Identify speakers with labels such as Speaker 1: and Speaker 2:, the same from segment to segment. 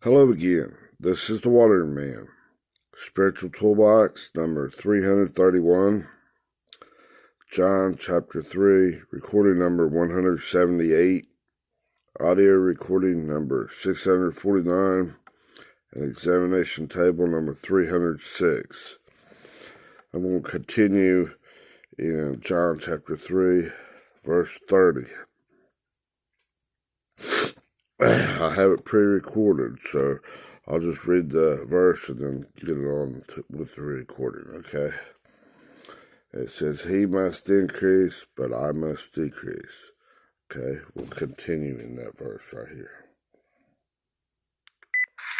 Speaker 1: Hello again. This is the Water Man. Spiritual Toolbox number 331. John chapter 3, recording number 178. Audio recording number 649. And examination table number 306. I'm going to continue in John chapter 3, verse 30. I have it pre-recorded, so I'll just read the verse and then get it on with the recording, okay? It says, "He must increase, but I must decrease." Okay, we'll continue in that verse right here.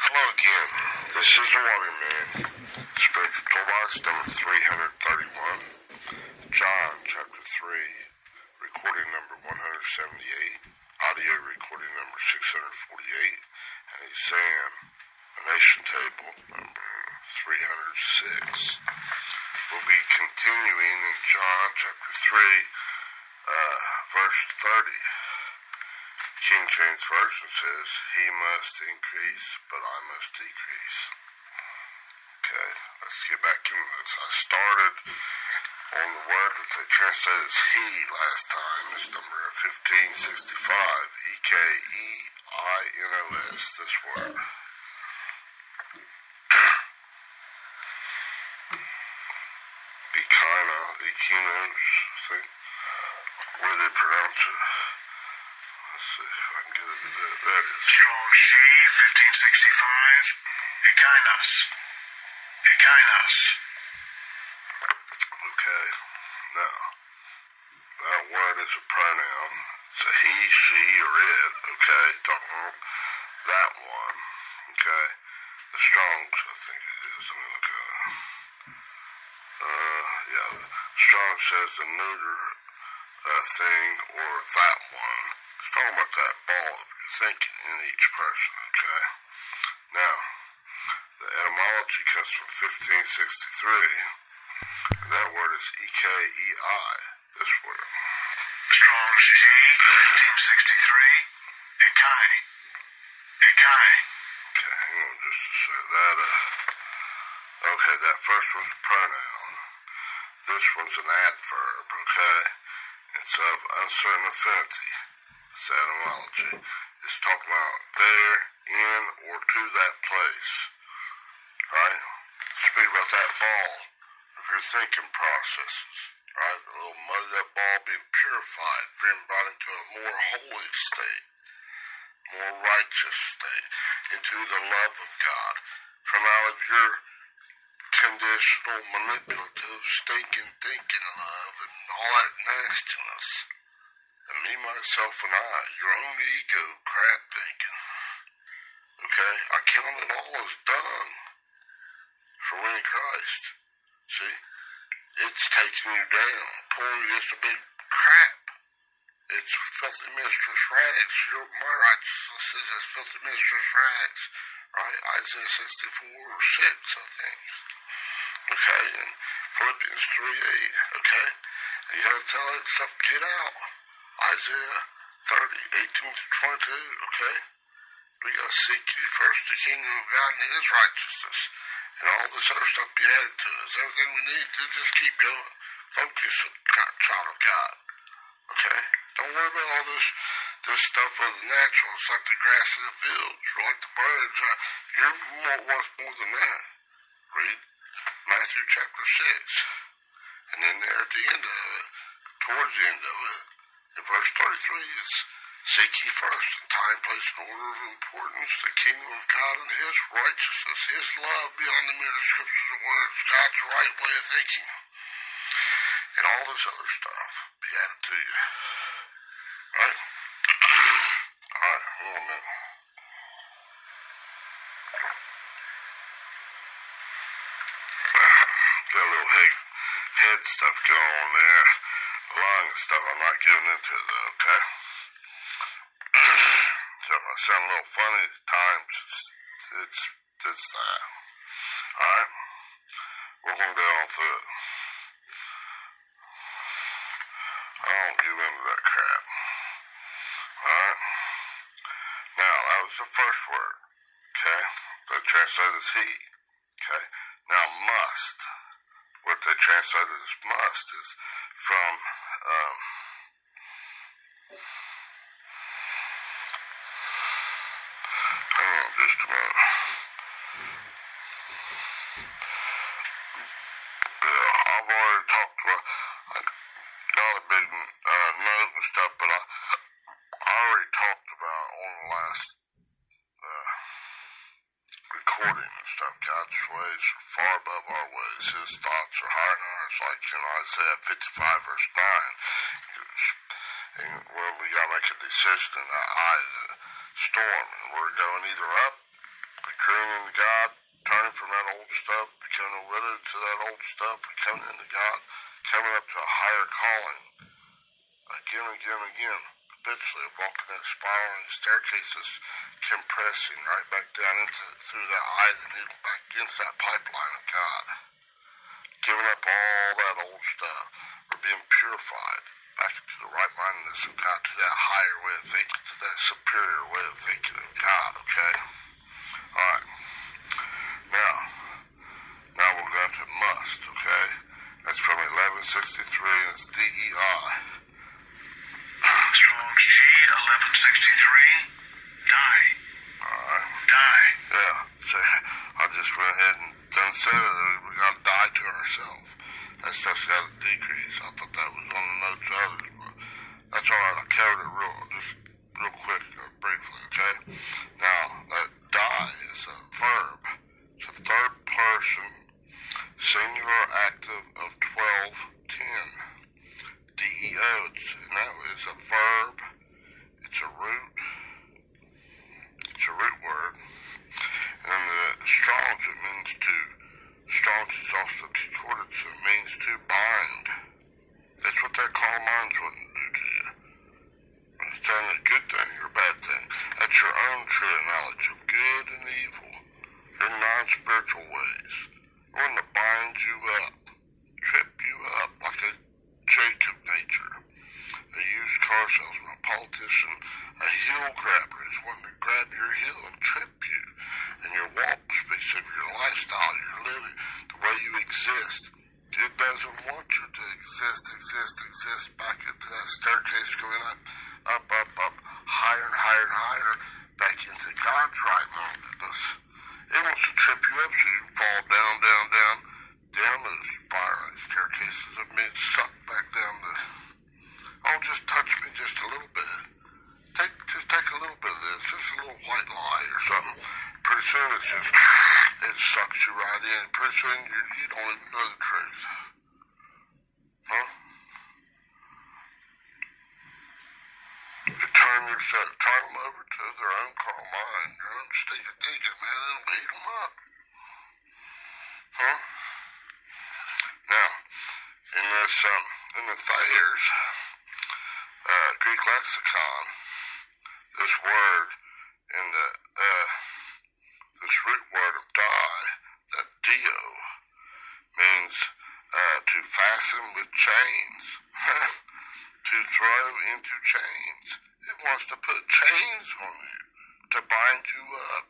Speaker 2: Hello again. This is the Water Man. Spiritual Toolbox number 331. John chapter 3, recording number 178. Audio recording number 648. And examination table number 306. We'll be continuing in John chapter 3, verse 30. King James Version says, "He must increase, but I must decrease." Okay, let's get back into this. I started on the word that they translated as he last time. It's number 1565. E-K-E-I-N-O-S, this word. Ekina, Ekinos, I think. What do they pronounce it? Let's see if I can get it. There it is.
Speaker 3: Strong G, 1565. Ekinos. Ekinos.
Speaker 2: Okay, now, that word is a pronoun. It's a he, she, or it, okay? Don't know that one, okay? The Strong's, I think it is. Let me look at it. Strong says the neuter thing, or that one. It's talking about that ball of your thinking in each person, okay? Now, the etymology comes from 1563. And that word is E-K-E-I, this word.
Speaker 3: Strong's G, 1563. Ekai. Ekai.
Speaker 2: Okay, hang on just a sec. Okay, that first one's a pronoun. This one's an adverb, okay? It's of uncertain affinity. It's etymology. It's talking about there, in, or to that place. Right? Speak about that ball of your thinking processes. Right? The little mud of that ball being purified, being brought into a more holy state, more righteous state, into the love of God, from out of your conditional, manipulative, stinking thinking love and all that nastiness. And me, myself, and I, your own ego crap thinking. Okay? I count it all as done for winning Christ. See? It's taking you down, pulling you just a big crap. It's filthy mistress rags. My righteousness is as filthy mistress rags. Right? Isaiah 64:6, I think. Okay? And Philippians 3:8. Okay? And you gotta tell that stuff, get out. Isaiah 30:18-22. Okay? We gotta seek ye first the kingdom of God and his righteousness. And all this other stuff be added to us. Everything we need to just keep going. Focus on child of God. Okay? Don't worry about all this stuff of the natural. It's like the grass in the fields. Or like the birds. You're worth more than that. Read Matthew chapter 6. And then there at the end of it, towards the end of it, in verse 33, it's seek ye first in time, place, and order of importance the kingdom of God and his righteousness, his love beyond the mere descriptions of words, God's right way of thinking, and all this other stuff be added to you. Alright? Alright, hold on a minute. Got a little head stuff going on there. Lung and stuff. I'm not giving into it though, okay? So if I sound a little funny at times, it's that. Alright? We're gonna go on through it. I don't give into that crap. Alright? Now, that was the first word. Okay? They translate as he. Okay? Now must, what they translated as must is from hang on just a minute. Yeah, I've already talked about, I got a big note and stuff, but I already talked about on the last recording and stuff. God's ways are far above our ways. His thoughts are higher than ours, like in Isaiah 55 verse 9. And when we gotta make a decision in that eye of the storm, and we're going either up, agreeing in God, turning from that old stuff, becoming a widow to that old stuff, and coming into God, coming up to a higher calling, again and again and again, habitually walking that spiraling staircases, compressing right back down through that eye of the needle, back into that pipeline of God, giving up all that old stuff, we're being purified back into the right-mindedness of God, to that higher way of thinking, to that superior way of thinking of God, okay? Alright. Now we're going to must, okay? That's from 1163, and it's DEI.
Speaker 3: Strong's G 1163. Die.
Speaker 2: Alright.
Speaker 3: Die.
Speaker 2: Yeah. So I just went ahead and done said it. We gotta die to ourselves. That stuff's gotta decrease. I thought that was on the notes of others, but that's alright. I covered it real quick, briefly, okay? Now, die is a verb. It's a third person, singular active of 1210. DEO, and that is a verb. It's a root word. And then the Strong's, it means to. Strong's is also concordance, it means to bind. That's what that carnal mind's wouldn't do to you. It's telling you a good thing or a bad thing. That's your own true knowledge of good and evil, your non-spiritual ways. It wouldn't bind you up, trip you up like a Jacob nature. A used car salesman, a politician, a heel grabber is wanting to grab your heel and trip you. And your walk speaks of your lifestyle, your living, the way you exist. It doesn't want you to exist back into that staircase going up, higher and higher and higher, back into God's right-mindedness. It wants to trip you up so you fall down those spiraling staircases of being sucked back down the... Oh, just touch me just a little bit. Just take a little bit of this, just a little white lie or something. Pretty soon it sucks you right in. Pretty soon you don't even know the truth. Huh? You turn them over to their own carnal mind, their own stinking thinking, man, and beat them up. Huh? Now, in the Thayer's Greek lexicon, this word in this root word of die, that dio, means to fasten with chains, to throw into chains. It wants to put chains on you, to bind you up,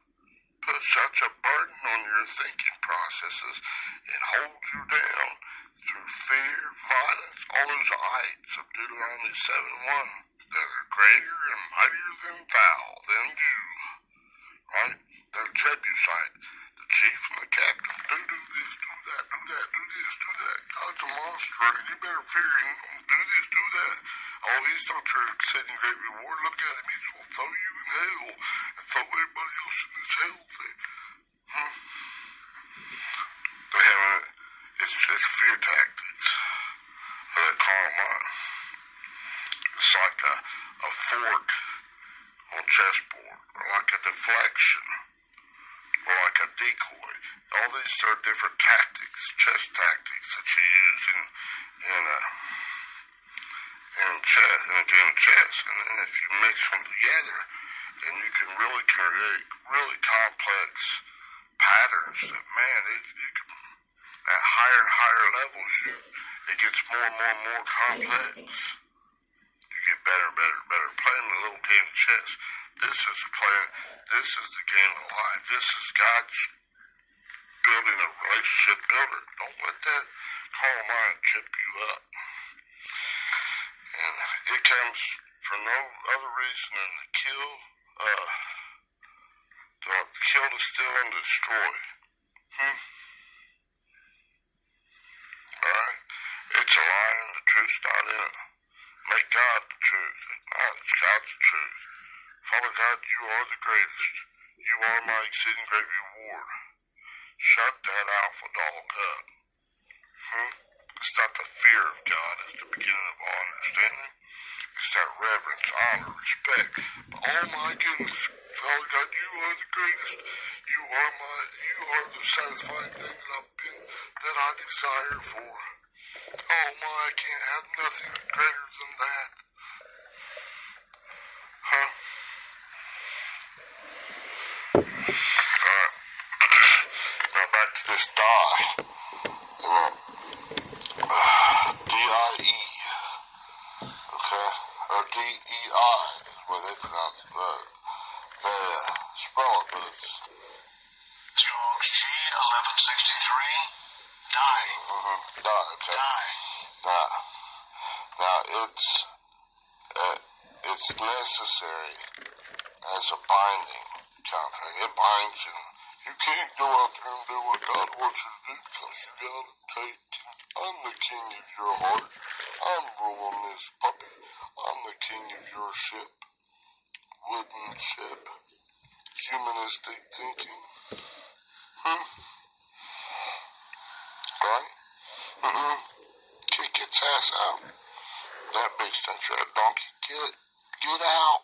Speaker 2: put such a burden on your thinking processes, and hold you down through fear, violence, all those ites of Deuteronomy 7:1 that are greater and mightier than thou, than you, right? The Jebusite, the chief and the captain, do this, do that, do that, do this, do that. God's a monster, and you better fear him. Do this, do that. Oh, he's not your exceeding great reward. Look at him, he's going to throw you in hell and throw everybody else in this hell thing. They haven't, it's just fear tactics of that carnal mind. It's like a fork on chessboard, or like a deflection, or like a decoy. All these are different tactics, chess tactics that you use in chess, in a game of chess. And then if you mix them together, then you can really create really complex patterns that, man, you can, at higher and higher levels, it gets more and more complex. You get better and better and better. Playing a little game of chess, This is a plan. This is the game of life. This is God's building a relationship builder. Don't let that carnal mind trip you up. And it comes for no other reason than to kill, to steal, and destroy. Alright? It's a lie and the truth's not in it. Make God the truth. Acknowledge God's the truth. Father God, you are the greatest. You are my exceeding great reward. Shut that alpha dog up. It's not the fear of God is the beginning of all understanding. It's that reverence, honor, respect. But oh my goodness, Father God, you are the greatest. You are the satisfying thing that I desire for. Oh my, I can't have nothing greater than that. Alright. Now back to this die. D-I-E. Okay? Or D-E-I is what they pronounce it. They spell it, but it's
Speaker 3: Strong's G1163. Die.
Speaker 2: die, okay?
Speaker 3: Die.
Speaker 2: Now it's necessary as a binding contract. It binds you. You can't go out there and do what God wants you to do because you gotta take him. I'm the king of your heart. I'm ruling this puppy. I'm the king of your ship. Wooden ship. Humanistic thinking. Right? Kick its ass out. That big stench rat donkey, get out.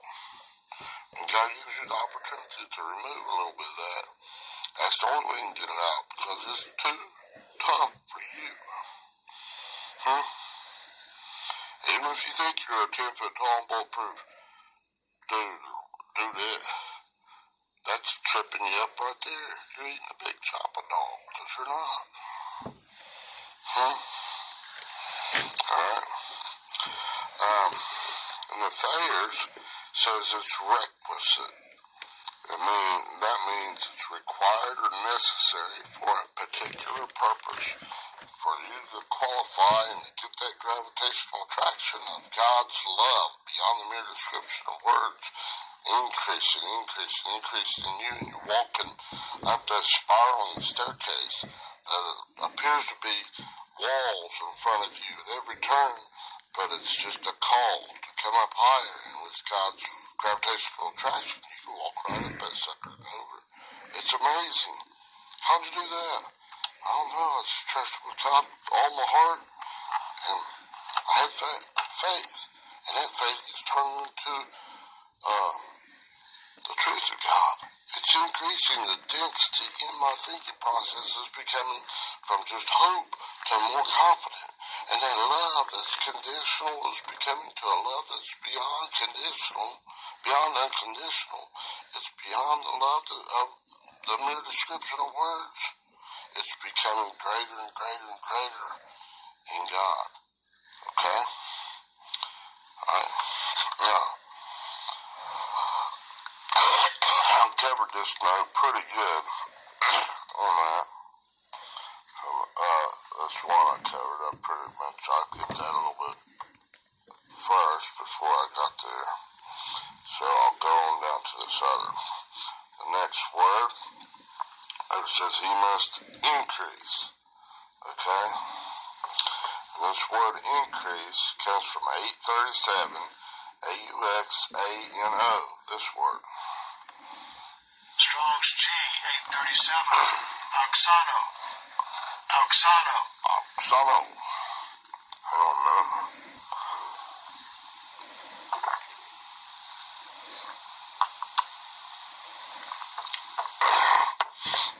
Speaker 2: And God gives you the opportunity to remove a little bit of that. That's the only way you can get it out because it's too tough for you. Even if you think you're a 10-foot tall and bulletproof dude, that's tripping you up right there. You're eating a big chop of dog because you're not. Alright. And the Thayers says it's requisite. That means it's required or necessary for a particular purpose for you to qualify and to get that gravitational attraction of God's love beyond the mere description of words, increasing in you, and you're walking up that spiraling staircase that appears to be walls in front of you at every turn, but it's just a call to come up higher, and with God's gravitational attraction, you can walk right up that sucker and over. It's amazing. How'd you do that? I don't know. I just trusted with God all my heart, and I had faith, and that faith is turning into the truth of God. It's increasing the density in my thinking process is becoming from just hope to more confident. And that love that's conditional is becoming to a love that's beyond conditional, beyond unconditional. It's beyond the love of the mere description of words. It's becoming greater and greater and greater in God. Okay? Alright. Now, I covered this note pretty good on that. This one I covered up pretty much. I'll get that a little bit first before I got there. So I'll go on down to this other. The next word, it says he must increase. Okay? And this word increase comes from 837 AUXANO. This word.
Speaker 3: Strong's G837. Oxano.
Speaker 2: Hang on a minute.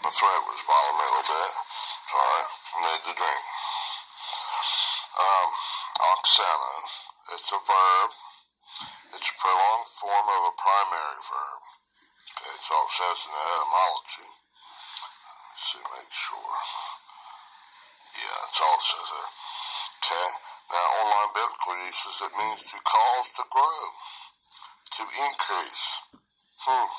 Speaker 2: My throat was bothering me a little bit. Sorry, I need to drink. Oxano. It's a verb. It's a prolonged form of a primary verb. Okay, it's all it says in the etymology. Let's see, make sure. Yeah, that's all it says there. Okay, now online biblical uses, it means to cause to grow, to increase. Of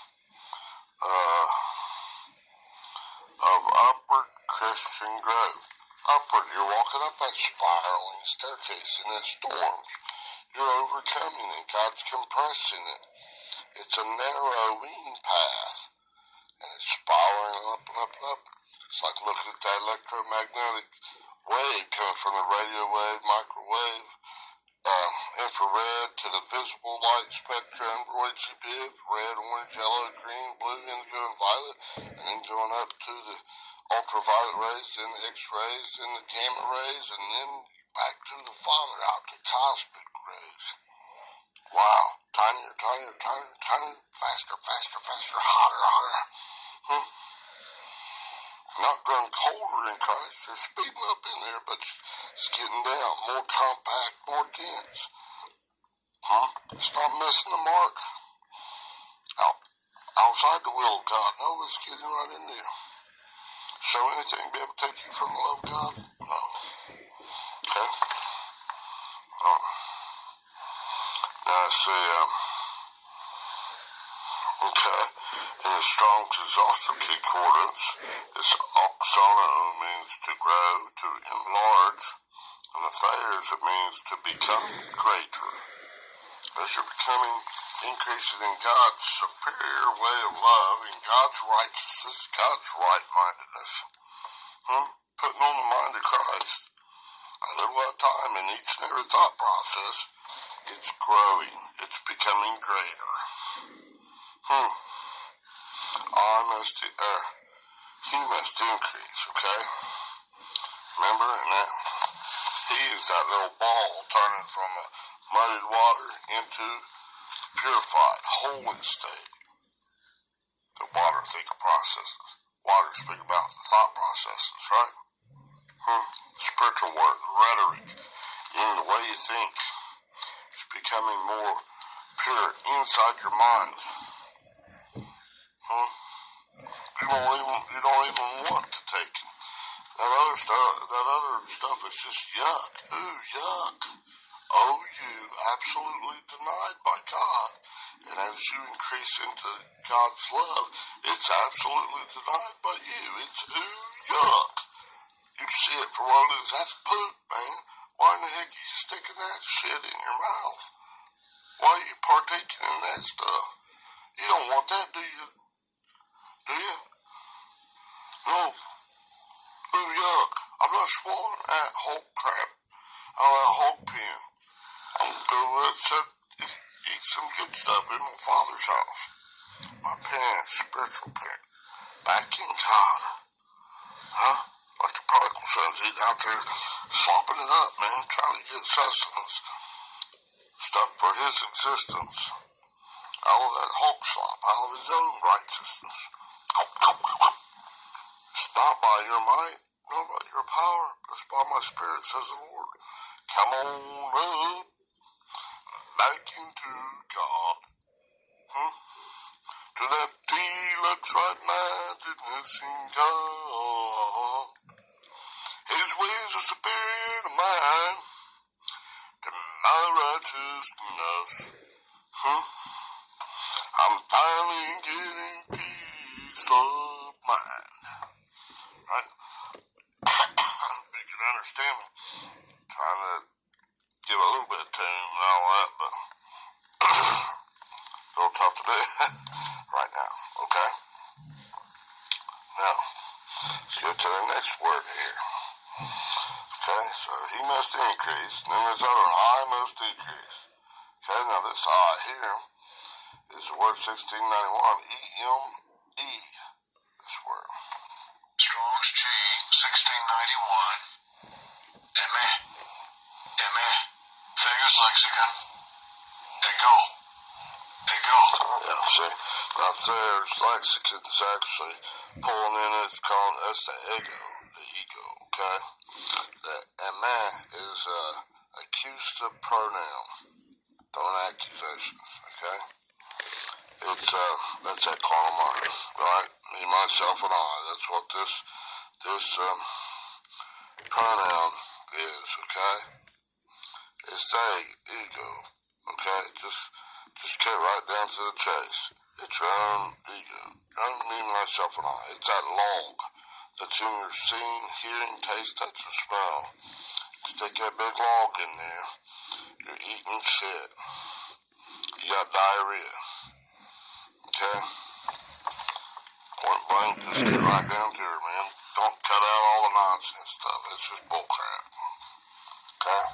Speaker 2: upward Christian growth. Upward, you're walking up that spiraling staircase in the storms. You're overcoming it. God's compressing it. It's a narrowing path. And it's spiraling up and up and up. It's like looking at that electromagnetic wave coming from the radio wave, microwave, infrared to the visible light spectrum, RGB, red, orange, yellow, green, blue, indigo, and violet, and then going up to the ultraviolet rays, then the X-rays, then the gamma rays, and then back to the Father out to cosmic rays. Wow, tinier, tinier, tinier, tinier, faster, faster, faster, hotter, hotter. Not growing colder in Christ. You're speeding up in there, but it's getting down. More compact, more dense. It's not missing the mark. Outside the will of God. No, it's getting right in there. Show anything be able to take you from the love of God? No. Okay? Now I say, okay, in the Strong's exhaustive concordance, this oxano means to grow, to enlarge, and the Thayers, it means to become greater. As you're becoming, increasing in God's superior way of love, in God's righteousness, God's right-mindedness, putting on the mind of Christ, a little at a time in each and every thought process, it's growing, it's becoming greater. He must increase, okay? Remember? And that he is that little ball turning from a muddied water into purified, holy state. The water thinking processes. Water speak about the thought processes, right? Spiritual word, rhetoric, in the way you think. It's becoming more pure inside your mind. You don't even want to take it. That other stuff is just yuck. Ooh, yuck. Oh, you absolutely denied by God. And as you increase into God's love, it's absolutely denied by you. It's ooh, yuck. You see it for what it is. That's poop, man. Why in the heck are you sticking that shit in your mouth? Why are you partaking in that stuff? You don't want that, do you? Do you? No. Ooh, yuck. I'm not swallowing that whole crap out of that whole pen. I'm going to go eat some good stuff in my Father's house. My parents, spiritual parents, back in God. Like the prodigal sons, he's out there slopping it up, man, trying to get sustenance, stuff for his existence, out of that hog slop, out of his own righteousness. It's not by your might, nor by your power, but it's by my Spirit, says the Lord. Come on up, back into God, to that deluxe right-mindedness in God. His ways are superior to mine, to my righteousness. I'm finally getting peace of mind. Right? You can understand me. Trying to give a little bit of tune and all that, but a little tough to do right now, okay? Now, let's go to the next word here. Okay, so he must increase, and then this other I must decrease. Okay, now this I here is the word 1691, E-M-E, this word.
Speaker 3: Strong's G, 1691. M-E. Thayer's Lexicon. Ego.
Speaker 2: Yeah, see, now Thayer's Lexicon is actually pulling in, it's called, that's the ego, okay? The M-E is accusative pronoun, throwing accusations, okay? It's, that's that carnal mind, right? Me, myself, and I, that's what this pronoun is, okay? It's the ego, okay? Just get right down to the chase. It's your own ego. Your own me, myself, and I. It's that log that's in your seeing, hearing, taste, touch, and smell. Stick that big log in there. You're eating shit. You got diarrhea. Okay? Point blank, just get right down to it, man. Don't cut out all the nonsense stuff. It's just bullcrap. Okay?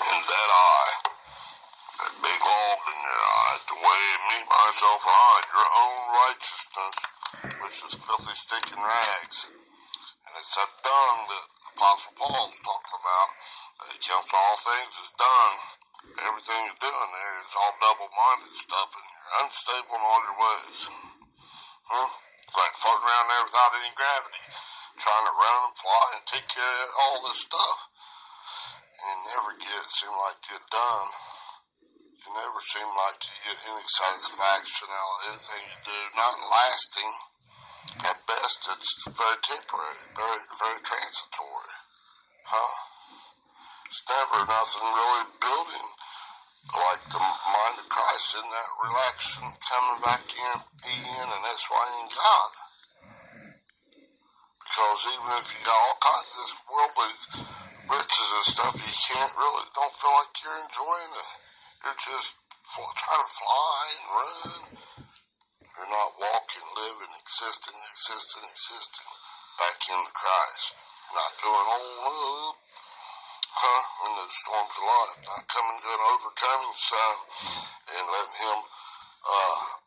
Speaker 2: And that eye, that big log in your eye, the way me, myself, and I, your own righteousness, which is filthy stinking rags. And it's that dung that Apostle Paul's talking about. That he counts all things as dung. Everything you're doing there is all double-minded stuff, and you're unstable in all your ways. Like floating around there without any gravity, trying to run and fly and take care of all this stuff. And you never seem like get done. You never seem like you get any satisfaction out of anything you do. Not lasting. At best, it's very temporary, very, very transitory. It's never nothing really building like the mind of Christ in that relaxation, coming back in and that's why in God. Because even if you got all kinds of this worldly riches and stuff, you don't feel like you're enjoying it. You're just trying to fly and run. You're not walking, living, existing back into Christ. Not going on up, in the storms of life. Not coming to an overcoming sun and letting him,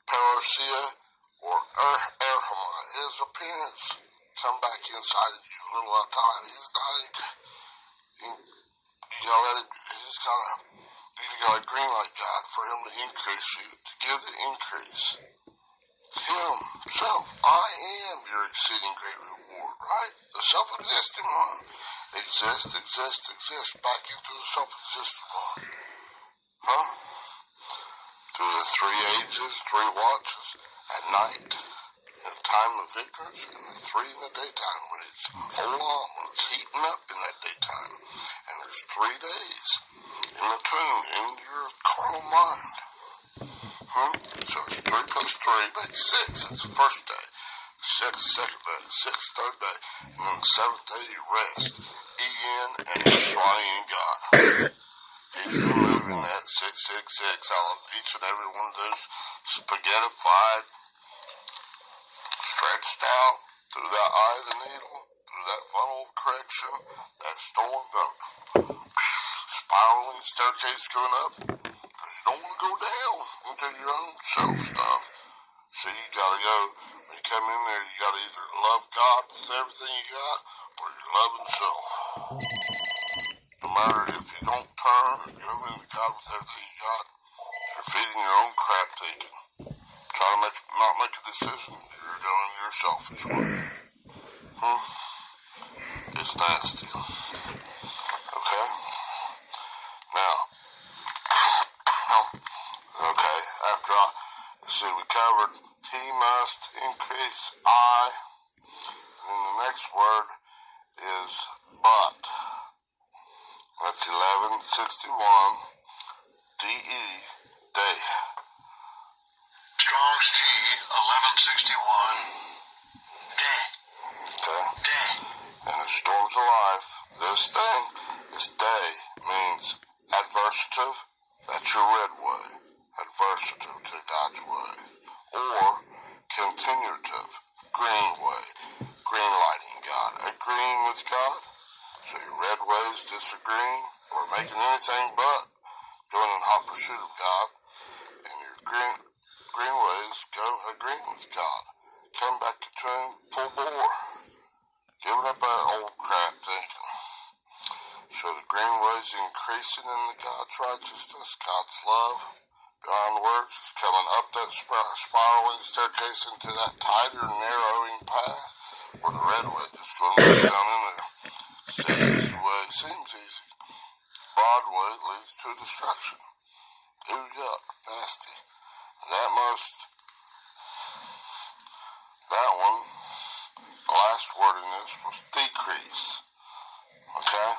Speaker 2: parousia or erhamai, his appearance, come back inside of you a little at a time. You gotta green like God for him to increase you, to give the increase. Himself, I am your exceeding great reward, right? The self-existing one. Exist, back into the self-existing one. Through the 3 ages, 3 watches, at night, in time of ignorance, and the 3 in the daytime, when it's when it's heating up in that daytime. And there's 3 days in the tomb, in your carnal mind. So it's 3 plus 3 makes 6. That's the first day. 6th, second day. 6th, third day. And then the 7th day you rest. And that's why in God. He's removing that 666 out of each and every one of those spaghettified, stretched out through that eye of the needle, through that funnel of correction, that storm, that spiraling staircase going up. Because you don't want to go down into your own self stuff. So you gotta go, when you come in there, you gotta either love God with everything you got, or you're loving self. No matter if you don't turn and go into God with everything you got, you're feeding your own crap thinking. Try to not make a decision, you're going your selfish way. It's nasty. Okay? Now, after we covered, he must increase I, and then the next word is but. That's 1161, D-E, day.
Speaker 3: Strong's G, 1161, day.
Speaker 2: Okay?
Speaker 3: Day.
Speaker 2: And the storms of life, this day, means adversative, that's your red way, adversative to God's way, or continuative, green way, green lighting God, agreeing with God. So your red ways disagreeing or making anything but going in hot pursuit of God, and your green ways go agreeing with God. Come back to him full bore. Giving up that old crap thinking. So the green ways increasing in God's righteousness, God's love, beyond words, is coming up that spiraling staircase into that tighter, narrowing path, or the red way just going down in there. Easy way seems easy. Broad way leads to destruction. Ew, yuck, nasty. That one, the last word in this was decrease. Okay?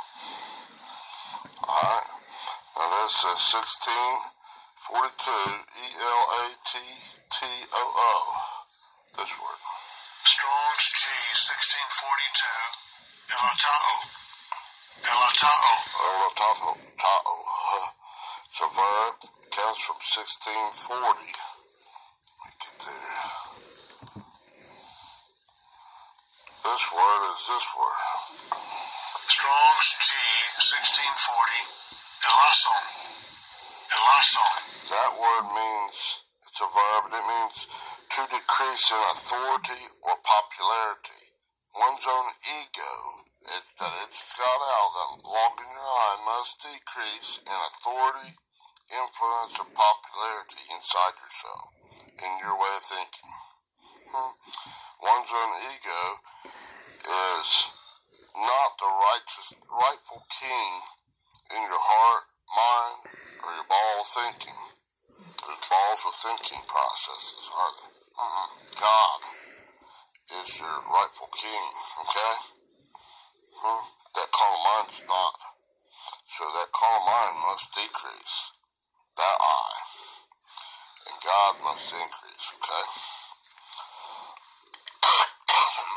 Speaker 2: Alright. Now says 1642, ELATTOO. This word.
Speaker 3: Strong's G 1642. Elatao. Elatao.
Speaker 2: Elatao. It's a verb. It comes from 1640. Let me get there. This word is this word.
Speaker 3: Strong's G 1640. Elason. Elason.
Speaker 2: That word means, it's a verb, and it means to decrease in authority or popularity. One's own ego, that it's got out, that log in your eye, must decrease in authority, influence, or popularity inside yourself, in your way of thinking. One's own ego is not the rightful king in your heart, mind, or your ball of thinking. There's balls of thinking processes, are they? God is your rightful king, okay? That carnal mind is not. So that carnal mind must decrease. That I. And God must increase, okay?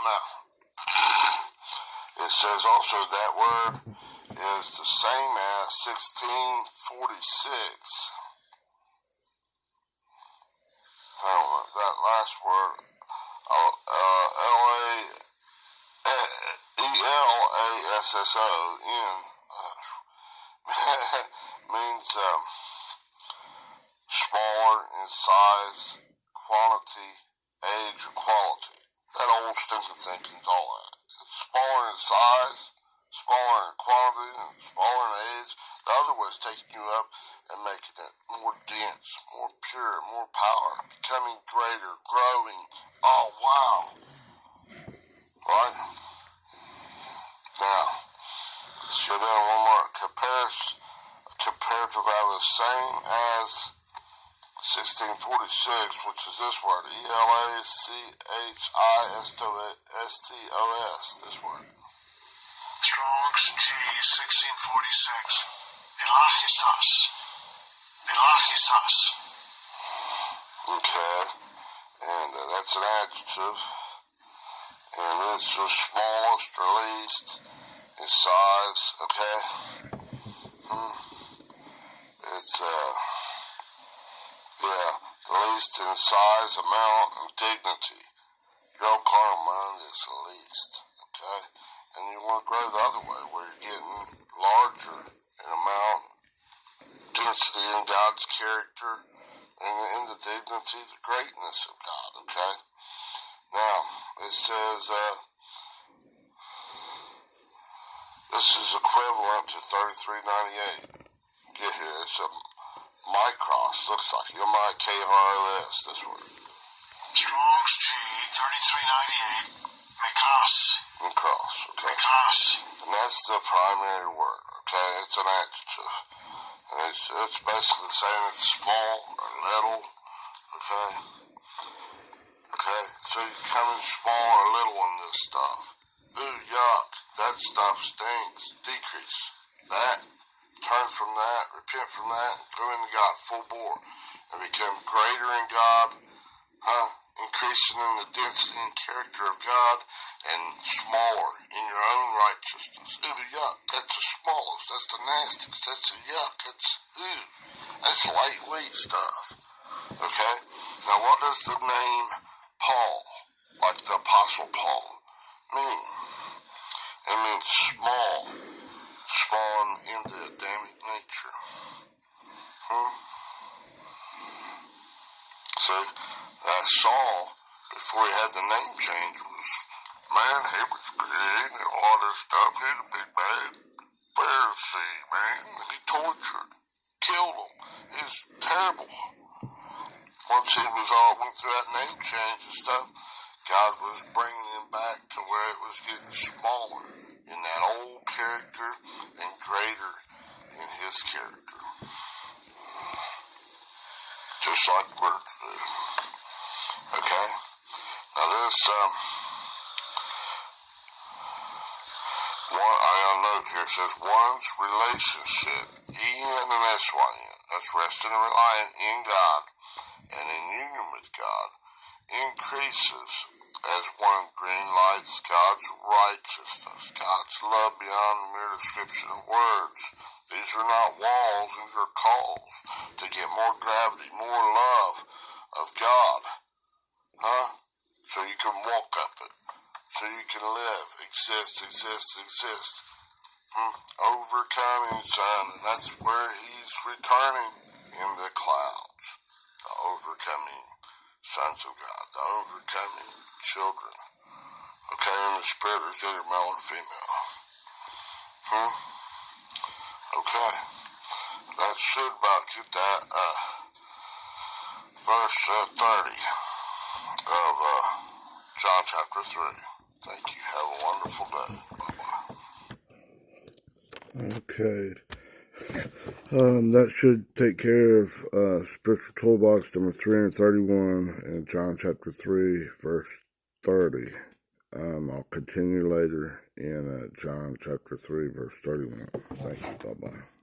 Speaker 2: Now, it says also that word is the same as 1646. That last word, ELASSON, means smaller in size, quantity, age, or quality. That old stinking thinking's all that. It's smaller in size, smaller in quantity, and smaller in age. The other way is taking you up and making it more dense, more pure, more power, becoming greater, growing. Oh, wow. Right? Now, let's go down one more. Comparative are the same as 1646, which is this word, ELACHISTOS, this word.
Speaker 3: Strong's G 1646. Elachistas. Elachistas.
Speaker 2: Okay, and that's an adjective, and it's the smallest or least in size, okay? It's, the least in size, amount, and dignity. Your own carnal mind is the least, okay? And you want to grow the other way, where you're getting larger in amount, density in God's character, and in the dignity, the greatness of God, okay? Now, it says, this is equivalent to 3398. Get here, it's a micros, looks like MIKROS, this word.
Speaker 3: Strong's G 3398. Mikras.
Speaker 2: Micros, okay?
Speaker 3: Mikras.
Speaker 2: And that's the primary word, okay? It's an adjective. And it's basically saying it's small or little, okay? Okay, so you're coming small or little in this stuff. Ooh, yuck, that stuff stinks. Decrease that. Turn from that, repent from that, and go into God full bore and become greater in God, increasing in the density and character of God, and smaller in your own righteousness. Ooh, yuck, that's the smallest, that's the nastiest, that's the yuck, that's lightweight stuff. Okay? Now what does the name Paul, like the Apostle Paul, mean? It means small. Spawn in the Adamic nature. So, Saul, before he had the name change, he was good and all this stuff. He was a big bad Pharisee, man. He tortured, killed him. He was terrible. Once he went through that name change and stuff, God was bringing him back to where it was getting smaller in that old character and greater in his character. Just like we're to do. Okay? Now this, I gotta note look here. It says one's relationship, E-N and S-Y-N. That's resting and relying in God and in union with God increases as one green lights God's righteousness, God's love beyond the mere description of words. These are not walls, these are calls to get more gravity, more love of God. So you can walk up it, so you can live, exist. Overcoming, son, and that's where he's returning in the clouds. The overcoming sons of God, the overcoming children. Okay, in the spirit, is either male or female. Okay, that should about get that verse 30 of John chapter 3. Thank you. Have a wonderful day. Bye-bye.
Speaker 1: Okay. That should take care of Spiritual Toolbox number 331 in John chapter 3, verse 30. I'll continue later in John chapter 3, verse 31. Thank you. Bye-bye.